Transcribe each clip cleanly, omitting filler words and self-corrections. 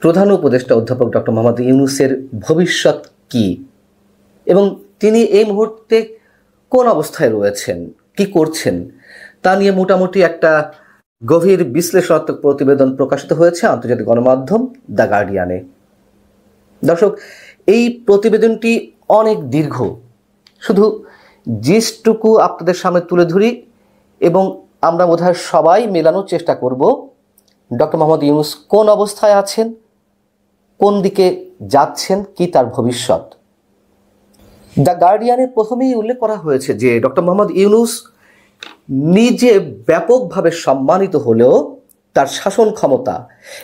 প্রধান উপদেষ্টা অধ্যাপক ডক্টর মোহাম্মদ ইউনূসের ভবিষ্যৎ কি এবং তিনি এই মুহূর্তে কোন অবস্থায় রয়েছেন, কি করছেন তা নিয়ে মোটামুটি একটা গভীর বিশ্লেষণাত্মক প্রতিবেদন প্রকাশিত হয়েছে আন্তর্জাতিক গণমাধ্যম দ্য গার্ডিয়ানে। দর্শক, এই প্রতিবেদনটি অনেক দীর্ঘ, শুধু জিস্টটুকু আপনাদের সামনে তুলে ধরি এবং আমরা বোধহয় সবাই মেলানোর চেষ্টা করব ডক্টর মোহাম্মদ ইউনূস কোন অবস্থায় আছেন, কোন দিকে যাচ্ছেন, কি তার ভবিষ্যৎ। দ্য গার্ডিয়ানে প্রথমেই উল্লেখ করা হয়েছে যে ডক্টর মোহাম্মদ ইউনূস নিজে ব্যাপকভাবে সম্মানিত হলেও তার শাসন ক্ষমতা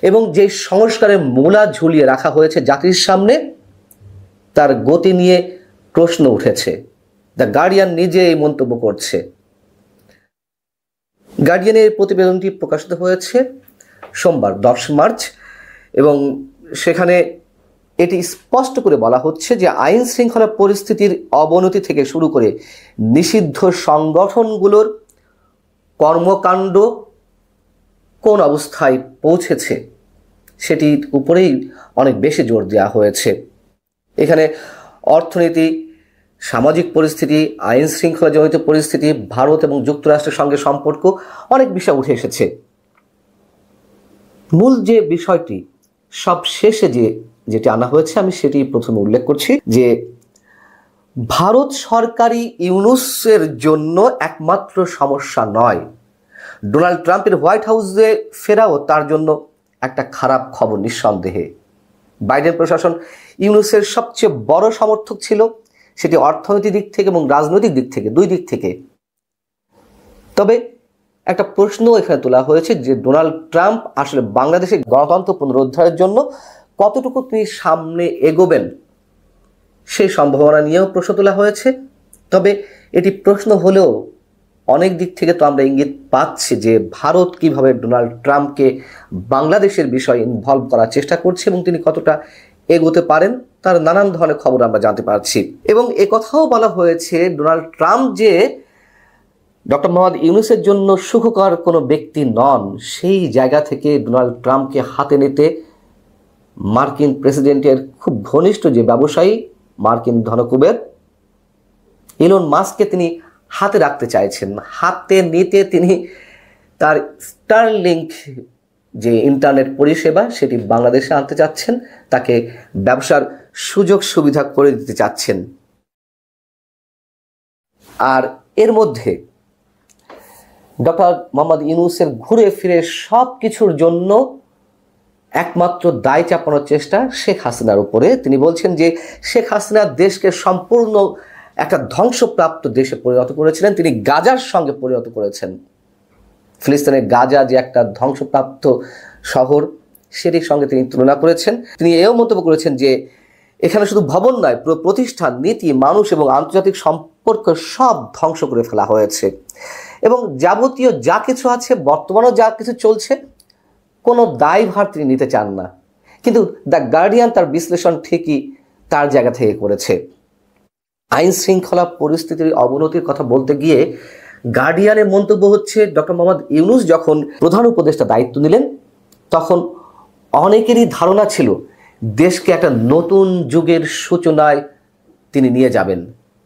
এবং যে সংস্কারের মূলা ঝুলিয়ে রাখা হয়েছে জাতির সামনে, তার গতি নিয়ে প্রশ্ন উঠেছে। দ্য গার্ডিয়ান নিজে এই মন্তব্য করছে। গার্ডিয়ানের প্রতিবেদনটি প্রকাশিত হয়েছে সোমবার 10 মার্চ এবং সেখানে এটি স্পষ্ট করে বলা হচ্ছে যে আইন শৃঙ্খলা পরিস্থিতির অবনতি থেকে শুরু করে নিষিদ্ধ সংগঠনগুলোর কর্মকাণ্ড কোন অবস্থায় পৌঁছেছে সেটির উপরেই অনেক বেশি জোর দেওয়া হয়েছে। এখানে অর্থনীতি, সামাজিক পরিস্থিতি, আইন শৃঙ্খলা জনিত পরিস্থিতি, ভারত এবং যুক্তরাষ্ট্রের সঙ্গে সম্পর্ক, অনেক বিষয় উঠে এসেছে। মূল যে বিষয়টি সব শেষে যেটি আনা হয়েছে আমি সেটি প্রথমে উল্লেখ করছি যে ভারত সরকারই ইউনূসের জন্য একমাত্র সমস্যা নয়, ডোনাল্ড ট্রাম্পের হোয়াইট হাউসে ফেরাও তার জন্য একটা খারাপ খবর নিঃসন্দেহে। বাইডেন প্রশাসন ইউনূসের সবচেয়ে বড় সমর্থক ছিল, সেটি অর্থনৈতিক দিক থেকে এবং রাজনৈতিক দিক থেকে, দুই দিক থেকে। তবে একটা প্রশ্ন এখানে তোলা হয়েছে যে ডোনাল্ড ট্রাম্প আসলে বাংলাদেশের গণতন্ত্র পুনরুদ্ধারের জন্য কতটুকু তিনি সামনে এগোবেন সেই সম্ভাবনা নিয়েও প্রশ্ন তোলা হয়েছে। তবে এটি প্রশ্ন হলেও অনেক দিক থেকে তো আমরা ইঙ্গিত পাচ্ছি যে ভারত কিভাবে ডোনাল্ড ট্রাম্পকে বাংলাদেশের বিষয়ে ইনভলভ করার চেষ্টা করছে এবং তিনি কতটা এগোতে পারেন তার নানান ধরনের খবর আমরা জানতে পারছি। এবং একথাও বলা হয়েছে ডোনাল্ড ট্রাম্প যে ডক্টর মোহাম্মদ ইউনূসের জন্য সুখকর কোনো ব্যক্তি নন, সেই জায়গা থেকে ডোনাল্ড ট্রাম্পকে হাতে নিতে মার্কিন প্রেসিডেন্টের খুব ঘনিষ্ঠ যে ব্যবসায়ী, মার্কিন ধনকুবের ইলন মাস্ককে তিনি হাতে রাখতে চাইছেন। হাতে নিতে তিনি তার স্টারলিংক যে ইন্টারনেট পরিষেবা সেটি বাংলাদেশে আনতে চাচ্ছেন, তাকে ব্যবসার সুযোগ সুবিধা করে দিতে চাচ্ছেন। আর এর মধ্যে ডক্টর মোহাম্মদ ইউনূসের ঘুরে ফিরে সব কিছুর জন্য একমাত্র দায় চাপানোর চেষ্টা শেখ হাসিনার উপরে। তিনি বলছেন যে শেখ হাসিনা দেশকে সম্পূর্ণ একটা ধ্বংসপ্রাপ্ত দেশে পরিণত করেছিলেন, তিনি গাজার সঙ্গে পরিণত করেছেন। ফিলিস্তিনের গাজা যে একটা ধ্বংসপ্রাপ্ত শহর, সেটির সঙ্গে তিনি তুলনা করেছেন। তিনি এও মন্তব্য করেছেন যে এখানে শুধু ভবন নয়, পুরো প্রতিষ্ঠান, নীতি, মানুষ এবং আন্তর্জাতিক সম্পর্ক সব ধ্বংস করে ফেলা হয়েছে এবং যাবতীয় যা কিছু আছে, বর্তমানেও যা কিছু চলছে, কোনো দায়ভার তিনি নিতে চান না। কিন্তু দ্য গার্ডিয়ান তার বিশ্লেষণ ঠিকই তার জায়গা থেকে করেছে। আইন শৃঙ্খলা পরিস্থিতির অবনতির কথা বলতে গিয়ে গার্ডিয়ানের মন্তব্য হচ্ছে ডক্টর মোহাম্মদ ইউনূস যখন প্রধান উপদেষ্টা দায়িত্ব নিলেন তখন অনেকেরই ধারণা ছিল দেশকে একটা নতুন যুগের সূচনায় তিনি নিয়ে যাবেন,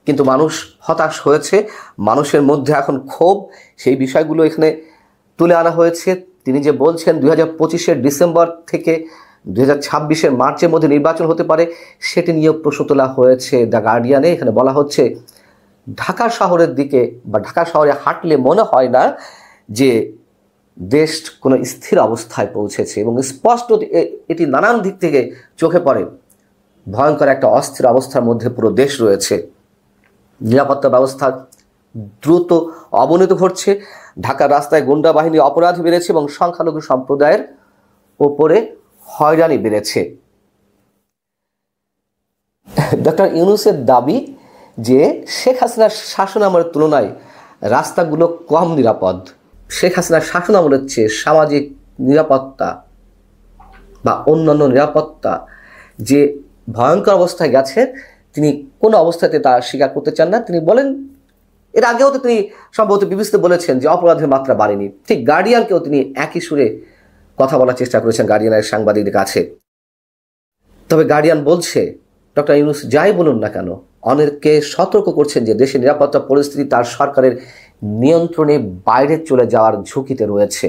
কিন্তু মানুষ হতাশ হয়েছে। মানুষের মধ্যে এখন ক্ষোভ, সেই বিষয়গুলো এখানে তুলে আনা হয়েছে। তিনি যে বলছেন 2025-এর ডিসেম্বর থেকে 2026-এর মার্চের মধ্যে নির্বাচন হতে পারে, সেটি নিয়েও প্রশ্ন তোলা হয়েছে দ্য গার্ডিয়ানে। এখানে বলা হচ্ছে ঢাকা শহরের দিকে বা ঢাকা শহরে হাঁটলে মনে হয় না যে দেশ কোনো স্থির অবস্থায় পৌঁছেছে এবং স্পষ্ট এটি নানান দিক থেকে চোখে পড়ে। ভয়ঙ্কর একটা অস্থির অবস্থার মধ্যে পুরো দেশ রয়েছে। নিরাপত্তা ব্যবস্থা দ্রুত অবনতি ঘটছে, ঢাকার রাস্তায় গুন্ডা বাহিনী, অপরাধ বেড়েছে এবং সংখ্যালঘু সম্প্রদায়ের ওপরে হয়রানি বেড়েছে। ডক্টর ইউনূসের দাবি যে শেখ হাসিনার শাসনামলের তুলনায় রাস্তাগুলো কম নিরাপদ। শেখ হাসিনার শাসনামলের চেয়ে সামাজিক নিরাপত্তা বা অন্যান্য নিরাপত্তা যে ভয়ঙ্কর অবস্থায় গেছে, তিনি কোনো অবস্থাতে তা স্বীকার করতে চান না। তিনি বলেন, এর আগেও তো তিনি সম্ভবত বিবিসিতে বলেছেন যে অপরাধের মাত্রা বাড়েনি। ঠিক গার্ডিয়ানকেও তিনি একই সুরে কথা বলার চেষ্টা করেছেন গার্ডিয়ানের সাংবাদিকদের কাছে। তবে গার্ডিয়ান বলছে, ডক্টর ইউনূস যাই বলুন না কেন, অনেককে সতর্ক করছেন যে দেশের নিরাপত্তা পরিস্থিতি তার সরকারের নিয়ন্ত্রণে বাইরে চলে যাওয়ার ঝুঁকিতে রয়েছে।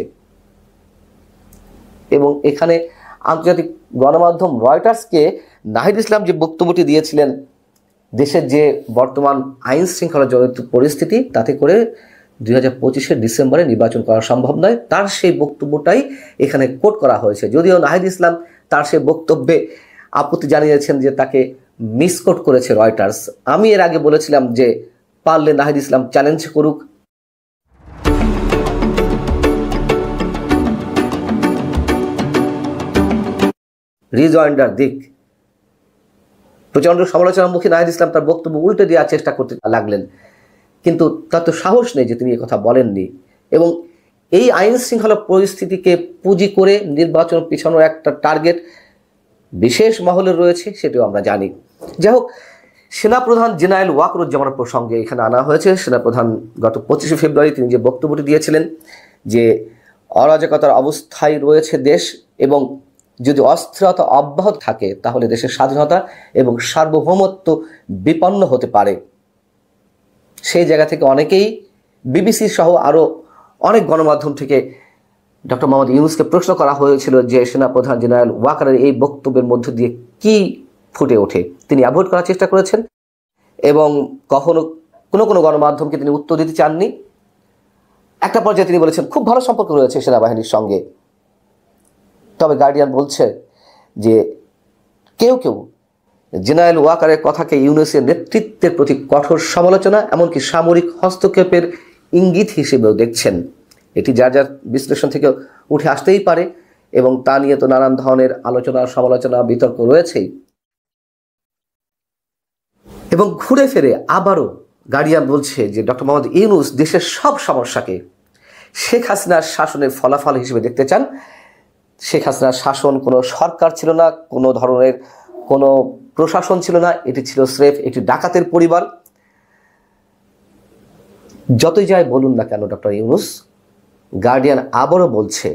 এবং এখানে আন্তর্জাতিক গণমাধ্যম রয়টার্সকে নাহিদ ইসলাম যে বক্তব্যটি দিয়েছিলেন, দেশের যে বর্তমান আইন শৃঙ্খলা জনিত পরিস্থিতি, তাতে করে 2025 ডিসেম্বরে নির্বাচন করা সম্ভব নয়, তার সেই বক্তব্যটাই এখানে কোট করা হয়েছে। যদিও নাহিদ ইসলাম তার সেই বক্তব্যে আপত্তি জানিয়েছেন যে তাকে মিসকোট করেছে রয়টার্স। আমি এর আগে বলেছিলাম যে পারলে নাহিদ ইসলাম চ্যালেঞ্জ করুক। রিজয়েন্ডার দিক, প্রচন্ড সমালোচনার মুখে নাহিদ ইসলাম তার বক্তব্য উল্টে দেওয়ার চেষ্টা করতে লাগলেন, কিন্তু তার তো সাহস নেই যে তিনি কথা বলেননি। এবং এই আইন শৃঙ্খলা পরিস্থিতিকে পুঁজি করে নির্বাচন পিছানোর একটা টার্গেট বিশেষ মহলের রয়েছে, সেটাও আমরা জানি। যাই হোক, সেনাপ্রধান জেনারেল ওয়াকরুজ্জামানের প্রসঙ্গে এখানে আনা হয়েছে। সেনাপ্রধান গত 25 ফেব্রুয়ারি তিনি যে বক্তব্যটি দিয়েছিলেন যে অরাজকতার অবস্থায় রয়েছে দেশ, এবং যদি অস্থিরতা অব্যাহত থাকে তাহলে দেশের স্বাধীনতা এবং সার্বভৌমত্ব বিপন্ন হতে পারে। সেই জায়গা থেকে অনেকেই, বিবিসি সহ আরও অনেক গণমাধ্যম থেকে ডক্টর মোহাম্মদ ইউনূসকে প্রশ্ন করা হয়েছিল যে সেনাপ্রধান জেনারেল ওয়াকারের এই বক্তব্যের মধ্য দিয়ে কি ফুটে ওঠে। তিনি অ্যাভয়েড করার চেষ্টা করেছেন এবং কোনো গণমাধ্যমকে তিনি উত্তর দিতে চাননি। একটা পর্যায়ে তিনি বলেছেন খুব ভালো সম্পর্ক রয়েছে সেনাবাহিনীর সঙ্গে। তবে গার্ডিয়ান বলছে যে কেউ জেনারেল ওয়াকারের কথাকে ইউনূসের নেতৃত্বের প্রতি কঠোর সমালোচনা, এমনকি সামরিক হস্তক্ষেপের ইঙ্গিত হিসেবেও দেখছেন। এটি যার যার বিশ্লেষণ থেকে উঠে আসতেই পারে, এবং তা নিয়ে তো নানান ধরনের আলোচনা, সমালোচনা, বিতর্ক রয়েছেই। এবং ঘুরে ফিরে আবারও গার্ডিয়ান বলছে যে ডক্টর মোহাম্মদ ইউনূস দেশের সব সমস্যাকে শেখ হাসিনার শাসনের ফলাফল হিসেবে দেখতে চান। শেখ হাসিনার শাসন কোনো সরকার ছিল না, কোনো ধরনের কোনো প্রশাসন ছিল না, এটি ছিল স্রেফ একটি ডাকাতের পরিবার। যতই যাই বলুন না কেন ডক্টর ইউনূস, গার্ডিয়ান আবারও বলছে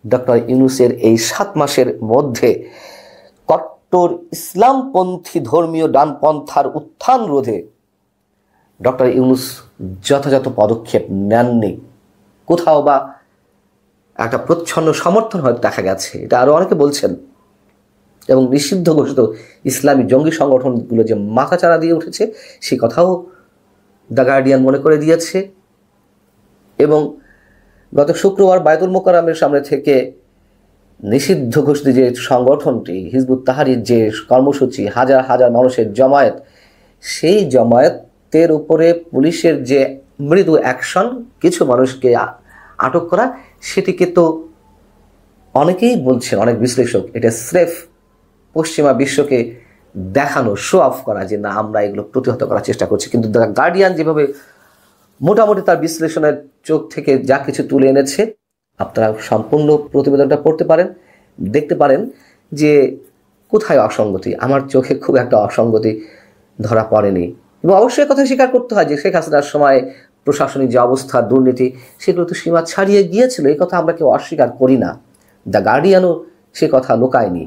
ডক্টর ইউনূসের এই 7 মাসের মধ্যে কট্টর ইসলামপন্থী ধর্মীয় ডানপন্থার উত্থান রোধে ডক্টর ইউনূস যথাযথ পদক্ষেপ নেননি। কোথাও বা একটা প্রচ্ছন্ন সমর্থন হয়তো দেখা গেছে, এটা আরও অনেকে বলছেন। এবং নিষিদ্ধ ঘোষিত ইসলামী জঙ্গি সংগঠনগুলো যে মাথাচাড়া দিয়ে উঠেছে, সেই কথাও দ্য গার্ডিয়ান মনে করে দিয়েছে। এবং গত শুক্রবার বায়তুল মোকাররমের সামনে থেকে নিষিদ্ধ ঘোষিত যে সংগঠনটি হিজবুত তাহরীর যে কর্মসূচি, হাজার হাজার মানুষের জমায়েত, সেই জমায়েতের উপরে পুলিশের যে মৃদু অ্যাকশন, কিছু মানুষকে আটক করা, সেটিকে তো অনেকেই বলছেন, অনেক বিশ্লেষক, এটা স্রেফ পশ্চিমা বিশ্বকে দেখানো, শো অফ করা যে না আমরা এগুলো প্রতিহত করার চেষ্টা করছি। কিন্তু দ্য গার্ডিয়ান যেভাবে মোটামুটি তার বিশ্লেষণের চোখ থেকে যা কিছু তুলে এনেছে, আপনারা সম্পূর্ণ প্রতিবেদনটা পড়তে পারেন, দেখতে পারেন যে কোথায় অসঙ্গতি। আমার চোখে খুব একটা অসঙ্গতি ধরা পড়েনি। এবং অবশ্যই কথা স্বীকার করতে হয় যে শেখ হাসিনার সময় প্রশাসনিক যে অবস্থা, দুর্নীতি, সেগুলো তো সীমা ছাড়িয়ে গিয়েছিল, এই কথা আমরা কেউ অস্বীকার করি না। দ্য গার্ডিয়ানও সে কথা লুকায়নি।